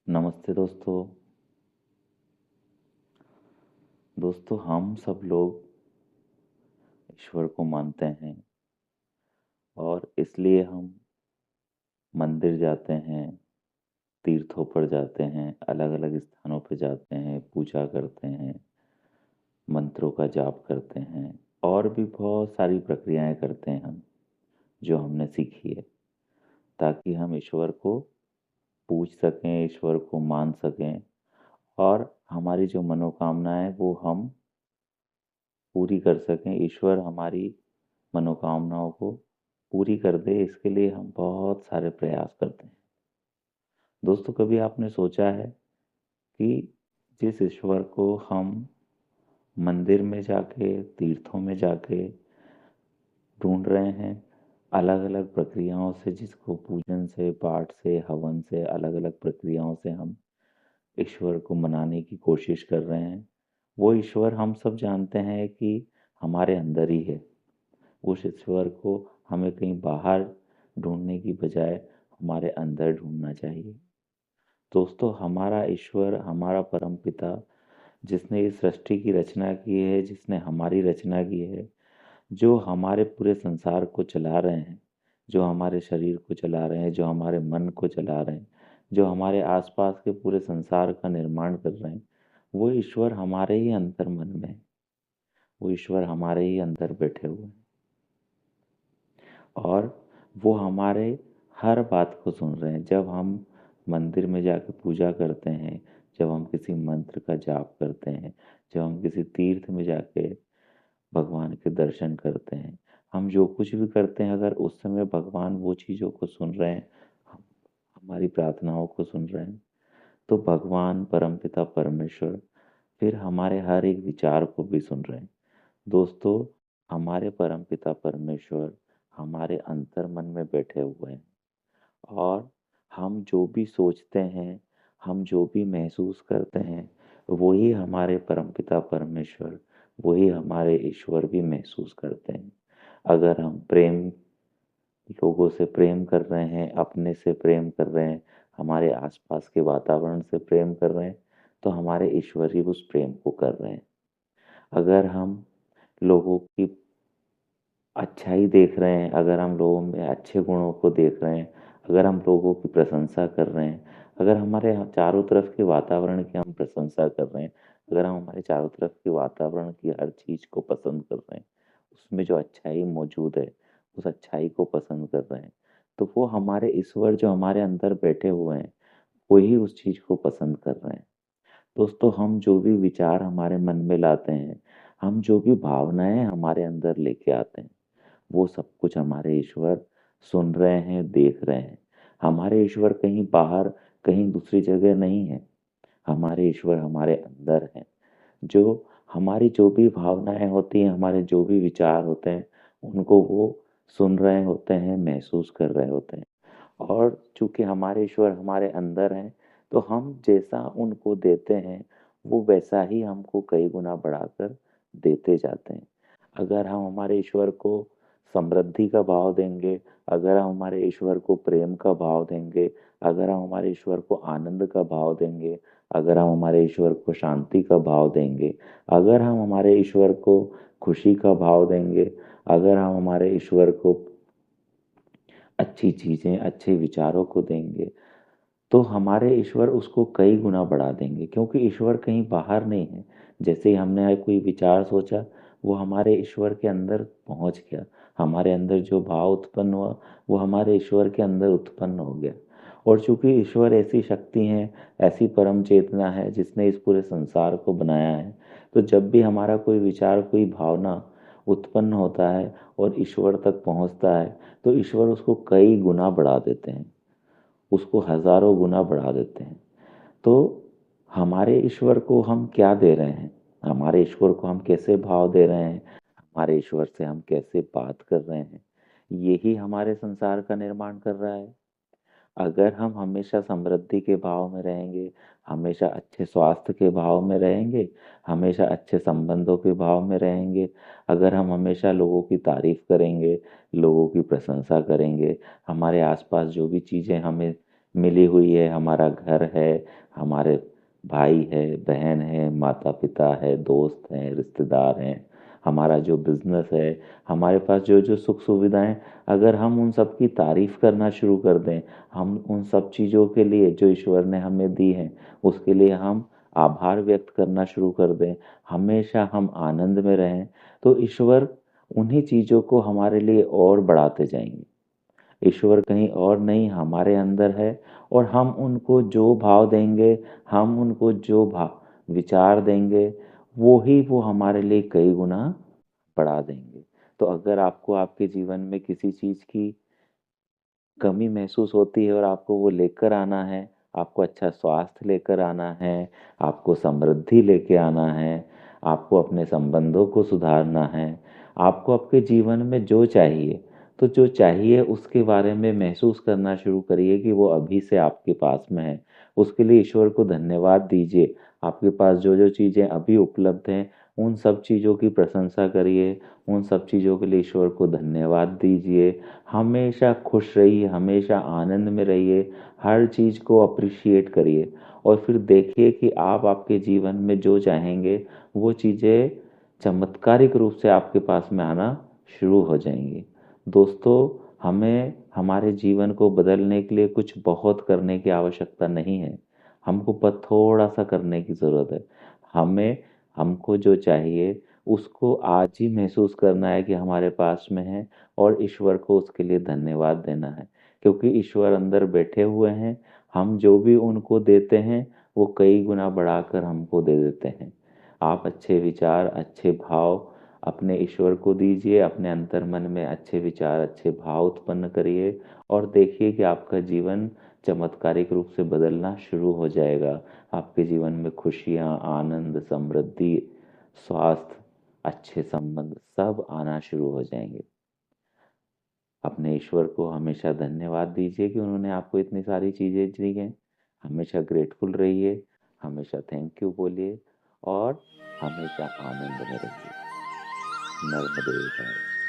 नमस्ते दोस्तों। हम सब लोग ईश्वर को मानते हैं और इसलिए हम मंदिर जाते हैं, तीर्थों पर जाते हैं, अलग-अलग स्थानों पर जाते हैं, पूजा करते हैं, मंत्रों का जाप करते हैं और भी बहुत सारी प्रक्रियाएं करते हैं हम, जो हमने सीखी है, ताकि हम ईश्वर को पूज सकें, ईश्वर को मान सकें और हमारी जो मनोकामना है वो हम पूरी कर सकें। ईश्वर हमारी मनोकामनाओं को पूरी कर दे, इसके लिए हम बहुत सारे प्रयास करते हैं। दोस्तों, कभी आपने सोचा है कि जिस ईश्वर को हम मंदिर में जाके, तीर्थों में जाके ढूंढ रहे हैं, अलग अलग प्रक्रियाओं से, जिसको पूजन से, पाठ से, हवन से, अलग अलग प्रक्रियाओं से हम ईश्वर को मनाने की कोशिश कर रहे हैं, वो ईश्वर हम सब जानते हैं कि हमारे अंदर ही है। उस ईश्वर को हमें कहीं बाहर ढूंढने की बजाय हमारे अंदर ढूंढना चाहिए। दोस्तों, हमारा ईश्वर, हमारा परम पिता, जिसने इस सृष्टि की रचना की है, जिसने हमारी रचना की है, जो हमारे पूरे संसार को चला रहे हैं, जो हमारे शरीर को चला रहे हैं, जो हमारे मन को चला रहे हैं, जो हमारे आसपास के पूरे संसार का निर्माण कर रहे हैं, वो ईश्वर हमारे ही अंतर मन में है। वो ईश्वर हमारे ही अंदर बैठे हुए हैं और वो हमारे हर बात को सुन रहे हैं। जब हम मंदिर में जाकर पूजा करते हैं, जब हम किसी मंत्र का जाप करते हैं, जब हम किसी तीर्थ में जाके भगवान के दर्शन करते हैं, हम जो कुछ भी करते हैं, अगर उस समय भगवान वो चीज़ों को सुन रहे हैं, हम हमारी प्रार्थनाओं को सुन रहे हैं, तो भगवान परमपिता परमेश्वर फिर हमारे हर एक विचार को भी सुन रहे हैं। दोस्तों, हमारे परमपिता परमेश्वर हमारे अंतर मन में बैठे हुए हैं और हम जो भी सोचते हैं, हम जो भी महसूस करते हैं, वही हमारे परमपिता परमेश्वर, वही हमारे ईश्वर भी महसूस करते हैं। अगर हम लोगों से प्रेम कर रहे हैं, अपने से प्रेम कर रहे हैं, हमारे आसपास के वातावरण से प्रेम कर रहे हैं, तो हमारे ईश्वर ही उस प्रेम को कर रहे हैं। अगर हम लोगों की अच्छाई देख रहे हैं, अगर हम लोगों में अच्छे गुणों को देख रहे हैं, अगर हम लोगों की प्रशंसा कर रहे हैं, अगर हमारे चारों तरफ के वातावरण की हम प्रशंसा कर रहे हैं, अगर हम हमारे चारों तरफ के वातावरण की हर चीज़ को पसंद कर रहे हैं, उसमें जो अच्छाई मौजूद है, उस अच्छाई को पसंद कर रहे हैं, तो वो हमारे ईश्वर जो हमारे अंदर बैठे हुए हैं, वही उस चीज़ को पसंद कर रहे हैं। दोस्तों, हम जो भी विचार हमारे मन में लाते हैं, हम जो भी भावनाएं हमारे अंदर लेके आते हैं, वो सब कुछ हमारे ईश्वर सुन रहे हैं, देख रहे हैं। हमारे ईश्वर कहीं बाहर, कहीं दूसरी जगह नहीं है। हमारे ईश्वर हमारे अंदर हैं, जो हमारी जो भी भावनाएं होती हैं, हमारे जो भी विचार होते हैं, उनको वो सुन रहे होते हैं, महसूस कर रहे होते हैं। और चूंकि हमारे ईश्वर हमारे अंदर हैं, तो हम जैसा उनको देते हैं, वो वैसा ही हमको कई गुना बढ़ाकर देते जाते हैं। अगर हम हमारे ईश्वर को समृद्धि का भाव देंगे, अगर हम हमारे ईश्वर को प्रेम का भाव देंगे, अगर हम हमारे ईश्वर को आनंद का भाव देंगे, अगर हम हमारे ईश्वर को शांति का भाव देंगे, अगर हम हमारे ईश्वर को खुशी का भाव देंगे, अगर हम हमारे ईश्वर को अच्छी चीज़ें, अच्छे विचारों को देंगे, तो हमारे ईश्वर उसको कई गुना बढ़ा देंगे, क्योंकि ईश्वर कहीं बाहर नहीं है। जैसे ही हमने कोई विचार सोचा, वो हमारे ईश्वर के अंदर पहुंच गया। हमारे अंदर जो भाव उत्पन्न हुआ, वो हमारे ईश्वर के अंदर उत्पन्न हो गया। और चूंकि ईश्वर ऐसी शक्ति है, ऐसी परम चेतना है, जिसने इस पूरे संसार को बनाया है, तो जब भी हमारा कोई विचार, कोई भावना उत्पन्न होता है और ईश्वर तक पहुंचता है, तो ईश्वर उसको कई गुना बढ़ा देते हैं, उसको हजारों गुना बढ़ा देते हैं। तो हमारे ईश्वर को हम क्या दे रहे हैं, हमारे ईश्वर को हम कैसे भाव दे रहे हैं, हमारे ईश्वर से हम कैसे बात कर रहे हैं, यही हमारे संसार का निर्माण कर रहा है। अगर हम हमेशा समृद्धि के भाव में रहेंगे, हमेशा अच्छे स्वास्थ्य के भाव में रहेंगे, हमेशा अच्छे संबंधों के भाव में रहेंगे, अगर हम हमेशा लोगों की तारीफ करेंगे, लोगों की प्रशंसा करेंगे, हमारे आसपास जो भी चीज़ें हमें मिली हुई है, हमारा घर है, हमारे भाई है, बहन है, माता-पिता है, दोस्त हैं, रिश्तेदार हैं, हमारा जो बिज़नेस है, हमारे पास जो-जो सुख-सुविधाएँ, अगर हम उन सब की तारीफ़ करना शुरू कर दें, हम उन सब चीज़ों के लिए जो ईश्वर ने हमें दी हैं, उसके लिए हम आभार व्यक्त करना शुरू कर दें, हमेशा हम आनंद में रहें, तो ईश्वर उन्हीं चीज़ों को हमारे लिए और बढ़ाते जाएँगे। ईश्वर कहीं और नहीं हमारे अंदर है और हम उनको जो भाव देंगे, हम उनको जो विचार देंगे, वो ही वो हमारे लिए कई गुना बढ़ा देंगे। तो अगर आपको आपके जीवन में किसी चीज़ की कमी महसूस होती है और आपको वो लेकर आना है, आपको अच्छा स्वास्थ्य लेकर आना है, आपको समृद्धि लेके आना है, आपको अपने संबंधों को सुधारना है, आपको आपके जीवन में जो चाहिए, तो जो चाहिए उसके बारे में महसूस करना शुरू करिए कि वो अभी से आपके पास में है। उसके लिए ईश्वर को धन्यवाद दीजिए। आपके पास जो-जो चीज़ें अभी उपलब्ध हैं, उन सब चीज़ों की प्रशंसा करिए, उन सब चीज़ों के लिए ईश्वर को धन्यवाद दीजिए। हमेशा खुश रहिए, हमेशा आनंद में रहिए, हर चीज़ को अप्रिशिएट करिए और फिर देखिए कि आप आपके जीवन में जो चाहेंगे, वो चीज़ें चमत्कारिक रूप से आपके पास में आना शुरू हो जाएँगी। दोस्तों, हमें हमारे जीवन को बदलने के लिए कुछ बहुत करने की आवश्यकता नहीं है। हमको बस थोड़ा-सा करने की ज़रूरत है। हमें हमको जो चाहिए, उसको आज ही महसूस करना है कि हमारे पास में है और ईश्वर को उसके लिए धन्यवाद देना है क्योंकि ईश्वर अंदर बैठे हुए हैं। हम जो भी उनको देते हैं वो कई गुना बढ़ाकर हमको दे देते हैं। आप अच्छे विचार, अच्छे भाव अपने ईश्वर को दीजिए, अपने अंतर्मन में अच्छे विचार, अच्छे भाव उत्पन्न करिए और देखिए कि आपका जीवन चमत्कारिक रूप से बदलना शुरू हो जाएगा। आपके जीवन में खुशियाँ, आनंद, समृद्धि, स्वास्थ्य, अच्छे संबंध सब आना शुरू हो जाएँगे। अपने ईश्वर को हमेशा धन्यवाद दीजिए कि उन्होंने आपको इतनी सारी चीज़ें दी हैं। हमेशा ग्रेटफुल रहिए, हमेशा थैंक यू बोलिए और हमेशा आनंद में रहिए। नर्मदे हर।